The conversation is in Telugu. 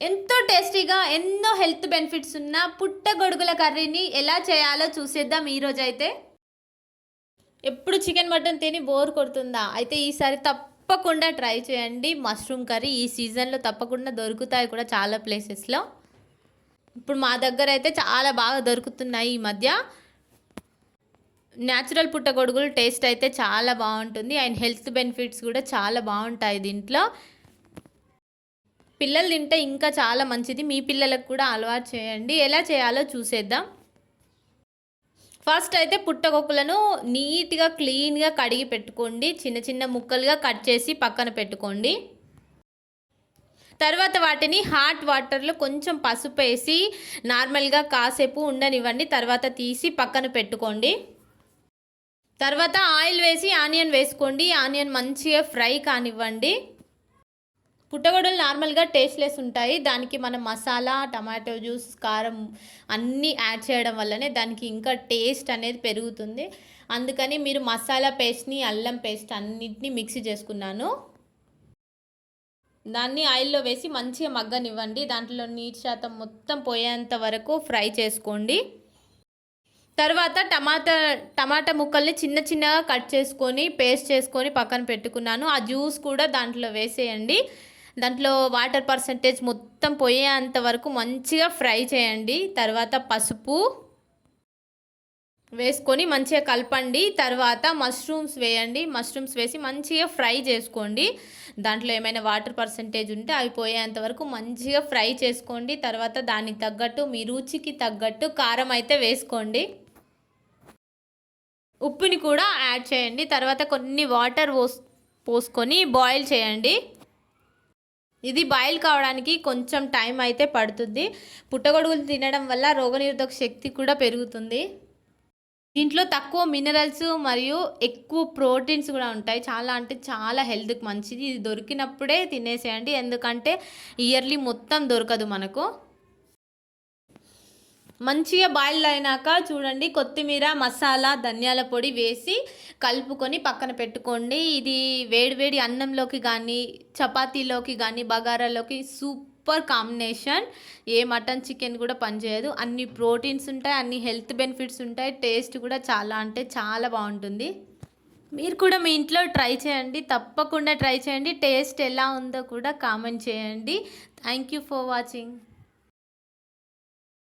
ఎంతో టేస్టీగా ఎన్నో హెల్త్ బెనిఫిట్స్ ఉన్న పుట్టగొడుగుల కర్రీని ఎలా చేయాలో చూసేద్దాం ఈరోజైతే. ఎప్పుడు చికెన్ మటన్ తిని బోర్ కొడుతుందా? అయితే ఈసారి తప్పకుండా ట్రై చేయండి. మష్రూమ్ కర్రీ ఈ సీజన్లో తప్పకుండా దొరుకుతాయి కూడా చాలా ప్లేసెస్లో. ఇప్పుడు మా దగ్గర అయితే చాలా బాగా దొరుకుతున్నాయి ఈ మధ్య. న్యాచురల్ పుట్టగొడుగులు టేస్ట్ అయితే చాలా బాగుంటుంది అండ్ హెల్త్ బెనిఫిట్స్ కూడా చాలా బాగుంటాయి దీంట్లో. పిల్లలు తింటే ఇంకా చాలా మంచిది. మీ పిల్లలకు కూడా అలవాటు చేయండి. ఎలా చేయాలో చూసేద్దాం. ఫస్ట్ అయితే పుట్టగొక్కులను నీట్గా క్లీన్గా కడిగి పెట్టుకోండి. చిన్న చిన్న ముక్కలుగా కట్ చేసి పక్కన పెట్టుకోండి. తర్వాత వాటిని హాట్ వాటర్లో కొంచెం పసుపు వేసి నార్మల్గా కాసేపు ఉండనివ్వండి. తర్వాత తీసి పక్కన పెట్టుకోండి. తర్వాత ఆయిల్ వేసి ఆనియన్ వేసుకోండి. ఆనియన్ మంచిగా ఫ్రై కానివ్వండి. పుట్టగొడుగులు నార్మల్గా టేస్ట్లెస్ ఉంటాయి. దానికి మనం మసాలా, టమాటో జ్యూస్, కారం అన్నీ యాడ్ చేయడం వల్లనే దానికి ఇంకా టేస్ట్ అనేది పెరుగుతుంది. అందుకని మీరు మసాలా పేస్ట్ని, అల్లం పేస్ట్ అన్నిటిని మిక్సీ చేసుకున్నాను. దాన్ని ఆయిల్లో వేసి మంచిగా మగ్గనివ్వండి. దాంట్లో నీటి శాతం మొత్తం పోయేంత వరకు ఫ్రై చేసుకోండి. తర్వాత టమాటా ముక్కల్ని చిన్న చిన్నగా కట్ చేసుకొని పేస్ట్ చేసుకొని పక్కన పెట్టుకున్నాను. ఆ జ్యూస్ కూడా దాంట్లో వేసేయండి. దాంట్లో వాటర్ పర్సంటేజ్ మొత్తం పోయేంత వరకు మంచిగా ఫ్రై చేయండి. తర్వాత పసుపు వేసుకొని మంచిగా కలపండి. తర్వాత మష్రూమ్స్ వేయండి. మష్రూమ్స్ వేసి మంచిగా ఫ్రై చేసుకోండి. దాంట్లో ఏమైనా వాటర్ పర్సంటేజ్ ఉంటే అవి పోయేంత వరకు మంచిగా ఫ్రై చేసుకోండి. తర్వాత దానికి తగ్గట్టు మీ రుచికి తగ్గట్టు కారం అయితే వేసుకోండి. ఉప్పుని కూడా యాడ్ చేయండి. తర్వాత కొన్ని వాటర్ పోసుకొని బాయిల్ చేయండి. ఇది బాయిల్ కావడానికి కొంచెం టైం అయితే పడుతుంది. పుట్టగొడుగులు తినడం వల్ల రోగనిరోధక శక్తి కూడా పెరుగుతుంది. దీంట్లో తక్కువ మినరల్స్ మరియు ఎక్కువ ప్రోటీన్స్ కూడా ఉంటాయి. చాలా అంటే చాలా హెల్త్కి మంచిది. ఇది దొరికినప్పుడే తినేసేయండి. ఎందుకంటే ఇయర్లీ మొత్తం దొరకదు మనకు. మంచిగా బాయిల్ అయినాక చూడండి కొత్తిమీర, మసాలా, ధనియాల పొడి వేసి కలుపుకొని పక్కన పెట్టుకోండి. ఇది వేడివేడి అన్నంలోకి కానీ, చపాతీలోకి కానీ, బగారాలోకి సూపర్ కాంబినేషన్. ఏ మటన్, చికెన్ కూడా పనిచేయదు. అన్ని ప్రోటీన్స్ ఉంటాయి, అన్ని హెల్త్ బెనిఫిట్స్ ఉంటాయి. టేస్ట్ కూడా చాలా అంటే చాలా బాగుంటుంది. మీరు కూడా మీ ఇంట్లో ట్రై చేయండి. తప్పకుండా ట్రై చేయండి. టేస్ట్ ఎలా ఉందో కూడా కామెంట్ చేయండి. Thank you for watching.